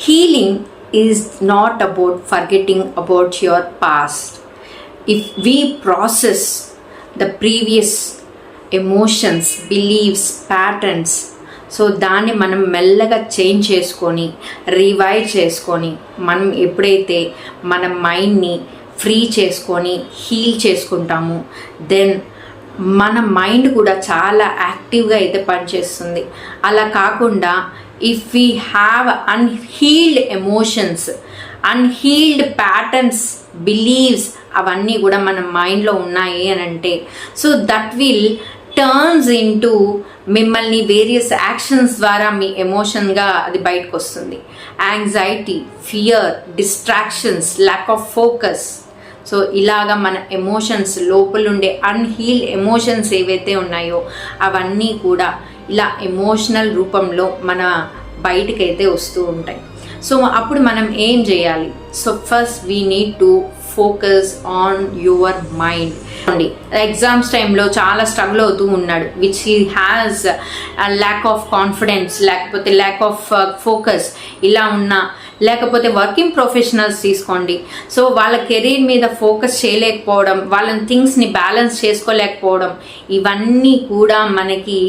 Healing is not about forgetting about your past. If we process the previous emotions, beliefs, patterns, so దాన్ని మనం మెల్లగా change చేసుకొని revive చేసుకొని మనం ఎప్పుడైతే మన మైండ్ని ఫ్రీ చేసుకొని హీల్ చేసుకుంటామో దెన్ మన మైండ్ కూడా చాలా యాక్టివ్గా అయితే పనిచేస్తుంది. అలా కాకుండా if we have unhealed emotions, unhealed patterns, believes అవన్నీ కూడా మన మైండ్లో ఉన్నాయి అని అంటే so that will turns into మిమ్మల్ని వేరియస్ యాక్షన్స్ ద్వారా మీ ఎమోషన్గా అది బయటకు వస్తుంది. Anxiety, fear, distractions, lack of focus. So ఇలాగా మన ఎమోషన్స్ లోపలుండే అన్హీల్డ్ ఎమోషన్స్ ఏవైతే ఉన్నాయో అవన్నీ కూడా ఇలా ఎమోషనల్ రూపంలో మన బయటకైతే వస్తూ ఉంటాయి. సో అప్పుడు మనం ఏం చేయాలి? So first we need to focus on your mind. Exams టైంలో చాలా స్ట్రగుల్ అవుతూ ఉన్నాడు, which he has lack of confidence, లేకపోతే ల్యాక్ ఆఫ్ ఫోకస్ ఇలా ఉన్నా, లేకపోతే వర్కింగ్ ప్రొఫెషనల్స్ తీసుకోండి. సో వాళ్ళ కెరీర్ మీద ఫోకస్ చేయలేకపోవడం, వాళ్ళ థింగ్స్ని బ్యాలెన్స్ చేసుకోలేకపోవడం, ఇవన్నీ కూడా మనకి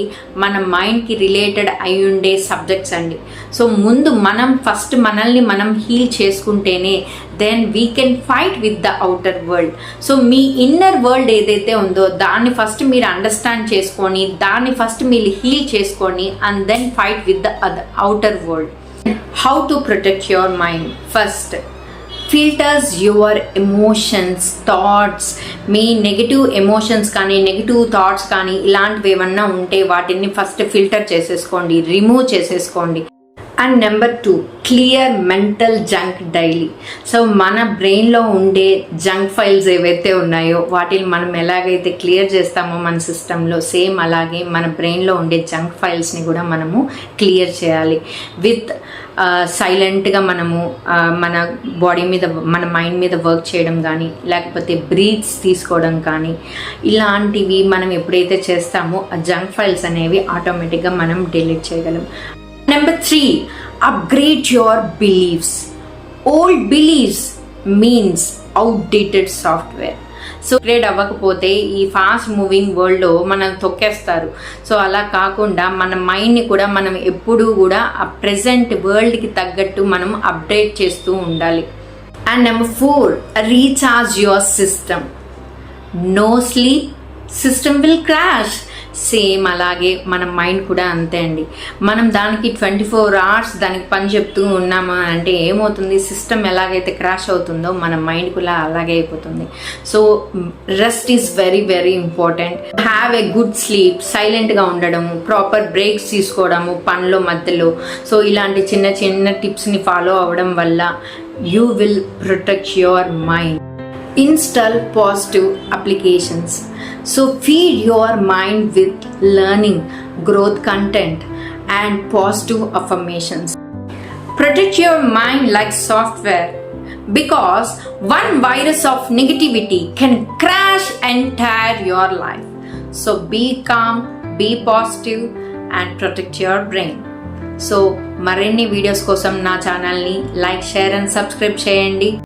మన మైండ్కి రిలేటెడ్ అయి ఉండే సబ్జెక్ట్స్ అండి. సో ముందు మనం ఫస్ట్ మనల్ని మనం హీల్ చేసుకుంటేనే then we can fight with the outer world. So మీ ఇన్నర్ వరల్డ్ ఏదైతే ఉందో దాన్ని ఫస్ట్ మీరు అండర్స్టాండ్ చేసుకొని దాన్ని ఫస్ట్ మీరు హీల్ చేసుకొని and then fight with the outer world. How to protect your mind? First, filters your emotions, thoughts. Me negative emotions కానీ నెగిటివ్ థాట్స్ కానీ ఇలాంటివి ఏమన్నా ఉంటే వాటిని ఫస్ట్ ఫిల్టర్ చేసేసుకోండి, రిమూవ్ చేసేసుకోండి. And number 2, clear mental junk daily. So మన బ్రెయిన్లో ఉండే జంక్ ఫైల్స్ ఏవైతే ఉన్నాయో వాటిని మనం ఎలాగైతే క్లియర్ చేస్తామో మన సిస్టంలో, సేమ్ అలాగే మన బ్రెయిన్లో ఉండే జంక్ ఫైల్స్ని కూడా మనము క్లియర్ చేయాలి. విత్ సైలెంట్గా మనము మన బాడీ మీద, మన మైండ్ మీద వర్క్ చేయడం కానీ, లేకపోతే బ్రీత్స్ తీసుకోవడం కానీ, ఇలాంటివి మనం ఎప్పుడైతే చేస్తామో ఆ జంక్ ఫైల్స్ అనేవి ఆటోమేటిక్గా మనం డిలీట్ చేయగలం. Number 3, upgrade your beliefs. Old beliefs means outdated software. So upgrade అవ్వకపోతే ఈ ఫాస్ట్ మూవింగ్ వరల్డ్లో మనం తొక్కేస్తారు. సో అలా కాకుండా మన మైండ్ని కూడా మనం ఎప్పుడూ కూడా ఆ ప్రెజెంట్ వరల్డ్కి తగ్గట్టు మనం అప్డేట్ చేస్తూ ఉండాలి. And number 4, recharge your system. No sleep, system will crash. Same అలాగే మన మైండ్ కూడా అంతే అండి. మనం దానికి 24 hours దానికి పని చెప్తూ ఉన్నామా అంటే ఏమవుతుంది, సిస్టమ్ ఎలాగైతే క్రాష్ అవుతుందో మన మైండ్ కూడా అలాగే అయిపోతుంది. So rest is very very important. Have a good sleep, సైలెంట్గా ఉండడము, ప్రాపర్ బ్రేక్స్ తీసుకోవడము పనిలో మధ్యలో. సో ఇలాంటి చిన్న చిన్న టిప్స్ని ఫాలో అవ్వడం వల్ల you will protect your mind. Install positive applications. So feed your mind with learning, growth content and positive affirmations. Protect your mind like software, because one virus of negativity can crash entire your life. So be calm, be positive and protect your brain. So మరిన్ని videos కోసం నా ఛానల్ని like, share and subscribe చేయండి.